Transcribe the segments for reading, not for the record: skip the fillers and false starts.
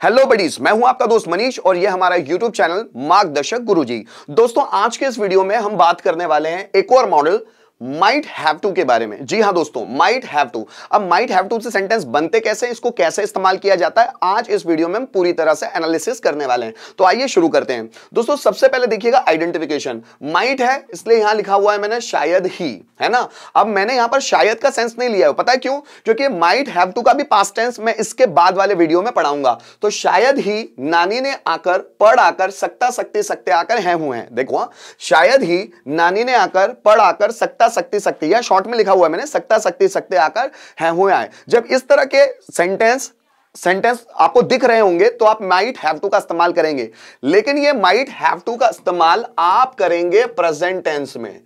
Hello buddies, मैं हूं आपका दोस्त मनीष और यह हमारा यूट्यूब चैनल मार्गदर्शक गुरुजी। दोस्तों, आज के इस वीडियो में हम बात करने वाले हैं एक और मॉडल माइट हैव टू के बारे में। जी हां दोस्तों, माइट हैव टू। अब माइट हैव टू से सेंटेंस बनते कैसे, इसको कैसे इस्तेमाल किया जाता है, आज इस वीडियो में हम पूरी तरह से एनालिसिस करने वाले हैं। तो आइए शुरू करते हैं। दोस्तों, सबसे पहले देखिएगा आइडेंटिफिकेशन। माइट है इसलिए यहां लिखा हुआ है मैंने शायद ही, है ना। अब मैंने यहां पर शायद का सेंस नहीं लिया है, पता है क्यों? क्योंकि माइट हैव टू का भी पास्ट टेंस मैं इसके बाद वाले वीडियो में पढ़ाऊंगा। तो शायद ही नानी ने आकर, पढ़ आकर, सकता सकते सकते आकर हैं हुए हैं। देखो, शायद ही नानी ने आकर, पढ़ आकर, सकता सकती सकती, या शॉर्ट में लिखा हुआ है मैंने सकता सकती सकते आकर हैं हुए आए। जब इस तरह के सेंटेंस आपको दिख रहे होंगे तो आप माइट हैव टू का इस्तेमाल करेंगे। लेकिन ये माइट हैव टू का इस्तेमाल आप करेंगे प्रेजेंट टेंस में,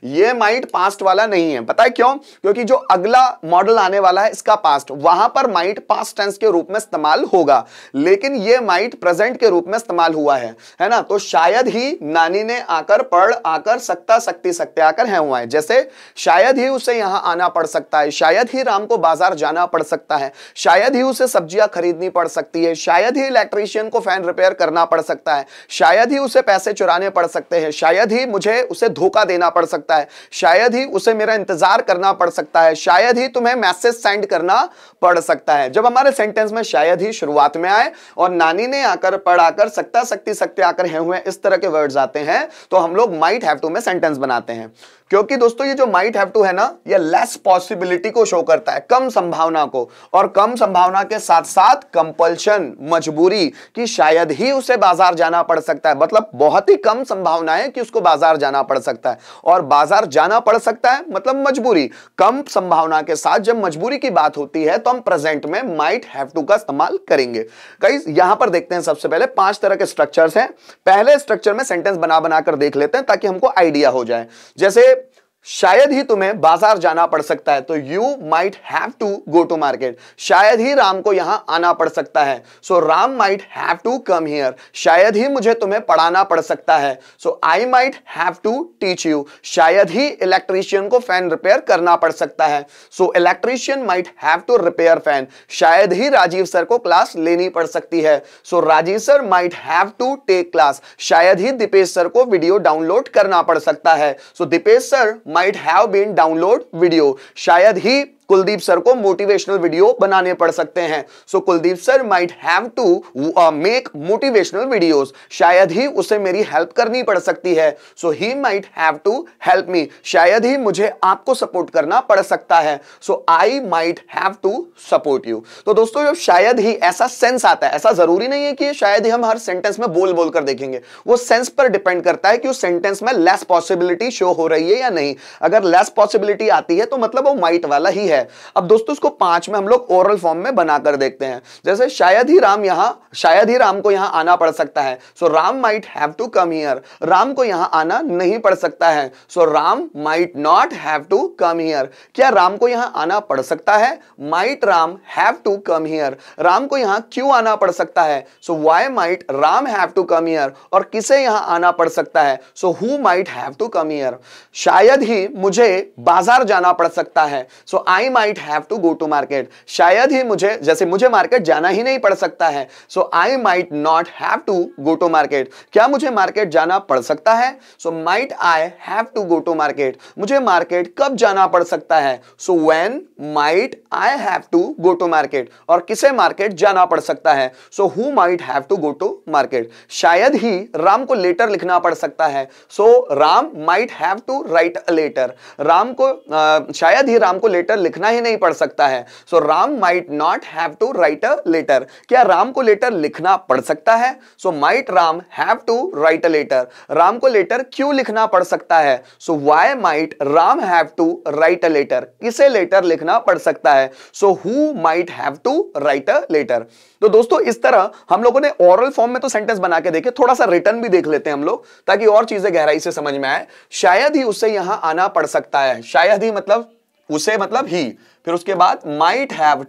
ये माइट पास्ट वाला नहीं है। पता है क्यों? क्योंकि जो अगला मॉडल आने वाला है इसका पास्ट, वहां पर माइट पास्ट टेंस के रूप में इस्तेमाल होगा, लेकिन ये माइट प्रेजेंट के रूप में इस्तेमाल हुआ है ना। तो शायद ही नानी ने आकर, पढ़ आकर, सकता सकती सकते आकर हैं हुआ है। जैसे शायद ही उसे यहां आना पड़ सकता है, शायद ही राम को बाजार जाना पड़ सकता है, शायद ही उसे सब्जियां खरीदनी पड़ सकती है, शायद ही इलेक्ट्रीशियन को फैन रिपेयर करना पड़ सकता है, शायद ही उसे पैसे चुराने पड़ सकते हैं, शायद ही मुझे उसे धोखा देना पड़ सकता है, शायद ही उसे मेरा इंतजार करना पड़ सकता है, शायद ही तुम्हें मैसेज सेंड करना पड़ सकता है। जब हमारे सेंटेंस में शायद ही शुरुआत में आए और नानी ने आकर, पढ़ आकर, सकता सकती सकते आकर हैं हुए, इस तरह के वर्ड्स आते हैं तो हम लोग माइट हैव टू में सेंटेंस बनाते हैं। क्योंकि दोस्तों ये जो माइट हैव टू है ना, ये लेस पॉसिबिलिटी को शो करता है, कम संभावना को, और कम संभावना के साथ साथ कंपल्शन, मजबूरी कि शायद ही उसे बाजार जाना पड़ सकता है। मतलब बहुत ही कम संभावना है कि उसको बाजार जाना पड़ सकता है, और बाजार जाना पड़ सकता है मतलब मजबूरी। कम संभावना के साथ जब मजबूरी की बात होती है तो हम प्रेजेंट में माइट हैव टू का इस्तेमाल करेंगे। गाइस, यहां पर देखते हैं सबसे पहले 5 तरह के स्ट्रक्चर्स हैं। पहले स्ट्रक्चर में सेंटेंस बना बनाकर देख लेते हैं ताकि हमको आइडिया हो जाए। जैसे शायद ही तुम्हें बाजार जाना पड़ सकता है, तो you might have to go to market. शायद ही राम को यहां आना पड़ सकता है, so Ram might have to come here. शायद ही मुझे तुम्हें पढ़ाना पड़ सकता है, so I might have to teach you. शायद ही इलेक्ट्रीशियन को फैन रिपेयर करना पड़ सकता है, so electrician might have to repair fan. शायद ही राजीव सर को क्लास लेनी पड़ सकती है, सो Rajiv sir might have to take class. शायद ही दीपेश सर को वीडियो डाउनलोड करना पड़ सकता है, so Deepesh sir might have been download video। शायद ही कुलदीप सर को मोटिवेशनल वीडियो बनाने पड़ सकते हैं, so Kuldeep sir might have to make motivational videos. शायद ही उसे मेरी हेल्प करनी पड़ सकती है, so he might have to help me. शायद ही मुझे आपको सपोर्ट करना पड़ सकता है, so I might have to support you. तो दोस्तों, जब शायद ही ऐसा सेंस आता है, ऐसा जरूरी नहीं है कि शायद ही हम हर सेंटेंस में बोल बोल कर देखेंगे, वो सेंस पर डिपेंड करता है कि उस सेंटेंस में लेस पॉसिबिलिटी शो हो रही है या नहीं। अगर लेस पॉसिबिलिटी आती है तो मतलब वो माइट वाला ही है। अब दोस्तों, इसको 5 में हम लोग ओरल फॉर्म में बनाकर देखते हैं। जैसे शायद ही राम को यहां आना पड़ सकता है, so Ram might have to come here. Ram को यहां आना नहीं पड़ सकता है, so Ram might not have to come here. क्या राम को यहां आना पड़ सकता है? Might Ram have to come here. Ram को यहां क्यों आना पड़ सकता है? So why might Ram have to come here. और किसे यहां आना पड़ सकता है? So who might have to come here. शायद ही मुझे बाजार जाना पड़ सकता है, so I might have to go to market. शायद ही मुझे, जैसे मुझे मार्केट जाना ही नहीं पड़ सकता है, so I might not have to go to market. क्या मुझे मार्केट जाना पड़ सकता है? So might I have to go to market. मुझे मार्केट कब जाना पड़ सकता है? So when might I have to go to market. और किसे मार्केट जाना पड़ सकता है? So who might have to go to market. शायद ही राम को लेटर लिखना पड़ सकता है, so Ram might have to write a letter. Ram को शायद ही राम को लेटर लिखना ही नहीं पड़ सकता है, so Ram might not have to write a letter. क्या राम को लेटर लिखना पड़ सकता है? So might Ram have to write a letter. Ram को लेटर क्यों लिखना पड़ सकता है? So why might Ram have to write a letter. किसे लेटर लिखना पड़ सकता है? So who might have to write a letter. तो दोस्तों, इस तरह हम लोगों ने ओरल फॉर्म में तो सेंटेंस बना के देखे, थोड़ा सा रिटर्न भी देख लेते हैं हम लोग ताकि और चीजें गहराई से समझ में आए। शायद ही उसे यहां आना पड़ सकता है। शायद ही मतलब उसे, मतलब ही। फिर उसके बाद माइट हैव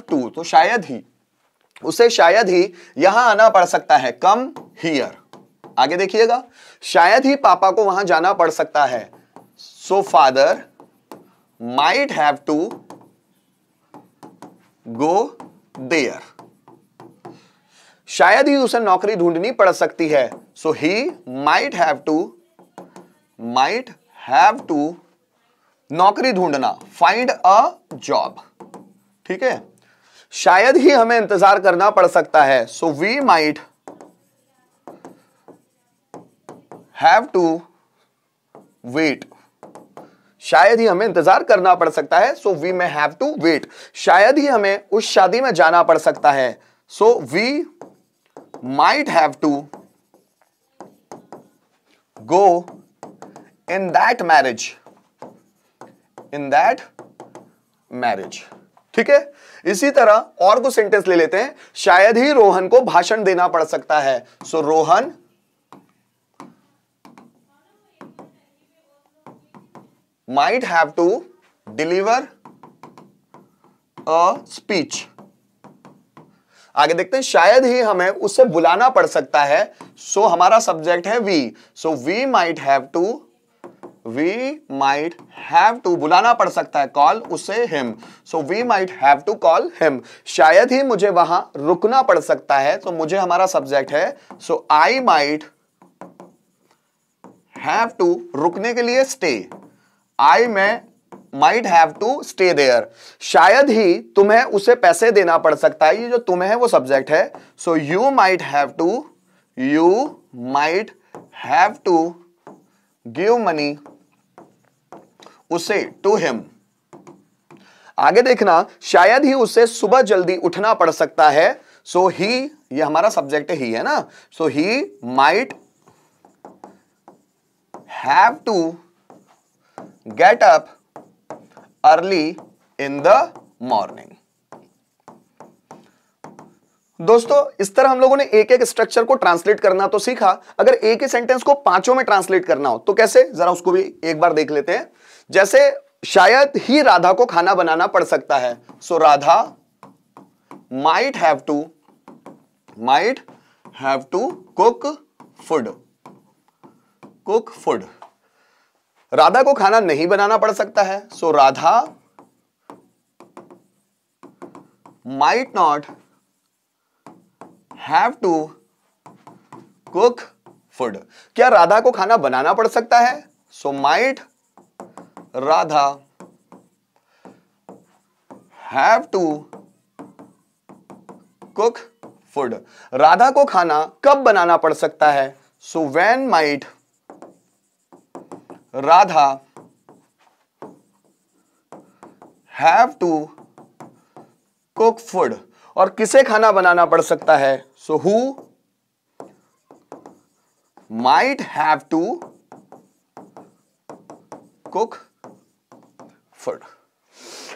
टू, तो शायद ही उसे, शायद ही यहां आना पड़ सकता है, कम हियर। आगे देखिएगा, शायद ही पापा को वहां जाना पड़ सकता है, so father might have to go there. शायद ही उसे नौकरी ढूंढनी पड़ सकती है। So he might have to नौकरी ढूंढना, फाइंड अ जॉब। ठीक है, शायद ही हमें इंतजार करना पड़ सकता है। So we might have to wait, शायद ही हमें इंतजार करना पड़ सकता है। So we may have to wait, शायद ही हमें उस शादी में जाना पड़ सकता है। So we might have to go in that marriage. ठीक है, इसी तरह और कुछ सेंटेंस ले लेते हैं। शायद ही रोहन को भाषण देना पड़ सकता है। सो Rohan might have to deliver a speech। आगे देखते हैं, शायद ही हमें उसे बुलाना पड़ सकता है। सो हमारा सब्जेक्ट है we. So we might have to बुलाना पड़ सकता है, कॉल उसे him. So we might have to call him. शायद ही मुझे वहां रुकना पड़ सकता है, तो मुझे हमारा सब्जेक्ट है। So I might have to, रुकने के लिए stay, I might have to stay there। शायद ही तुम्हें उसे पैसे देना पड़ सकता है, ये जो तुम्हें है वो सब्जेक्ट है। सो you might have to give money उसे, to him। आगे देखना, शायद ही उसे सुबह जल्दी उठना पड़ सकता है। सो ही, ये हमारा सब्जेक्ट ही है ना। सो ही might have to get up early in the morning। दोस्तों, इस तरह हम लोगों ने एक एक स्ट्रक्चर को ट्रांसलेट करना तो सीखा। अगर एक ही सेंटेंस को पांचों में ट्रांसलेट करना हो तो कैसे, जरा उसको भी एक बार देख लेते हैं। जैसे शायद ही राधा को खाना बनाना पड़ सकता है। So Radha might have to cook food. Radha को खाना नहीं बनाना पड़ सकता है। So Radha might not have to cook food. क्या राधा को खाना बनाना पड़ सकता है? So might Radha have to cook food. Radha को खाना कब बनाना पड़ सकता है? So when might Radha have to cook food. और किसे खाना बनाना पड़ सकता है? So who might have to cook food.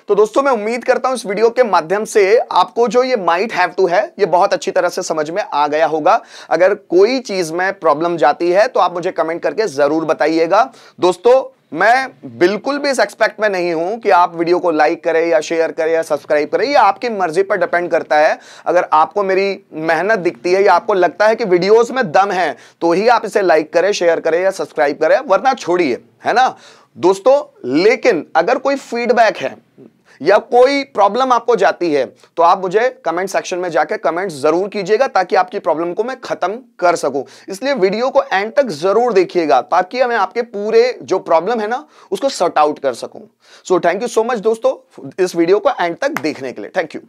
तो दोस्तों, मैं उम्मीद करता हूं इस वीडियो के माध्यम से आपको जो ये माइट हैव टू है ये बहुत अच्छी तरह से समझ में आ गया होगा। अगर कोई चीज में प्रॉब्लम जाती है तो आप मुझे कमेंट करके जरूर बताइएगा। दोस्तों, मैं बिल्कुल भी इस एक्सपेक्ट में नहीं हूं कि आप वीडियो को लाइक करें या शेयर करें या सब्सक्राइब करें, ये आपकी मर्जी पर डिपेंड करता है। अगर आपको मेरी मेहनत दिखती है या आपको लगता है कि वीडियोस में दम है तो ही आप इसे लाइक करें, शेयर करें या सब्सक्राइब करें, वरना छोड़िए, है ना दोस्तों। लेकिन अगर कोई फीडबैक है या कोई प्रॉब्लम आपको जाती है तो आप मुझे कमेंट सेक्शन में जाकर कमेंट जरूर कीजिएगा ताकि आपकी प्रॉब्लम को मैं खत्म कर सकूं। इसलिए वीडियो को एंड तक जरूर देखिएगा ताकि मैं आपके पूरे जो प्रॉब्लम है ना उसको सॉर्ट आउट कर सकूं। So thank you so much दोस्तों इस वीडियो को एंड तक देखने के लिए। Thank you.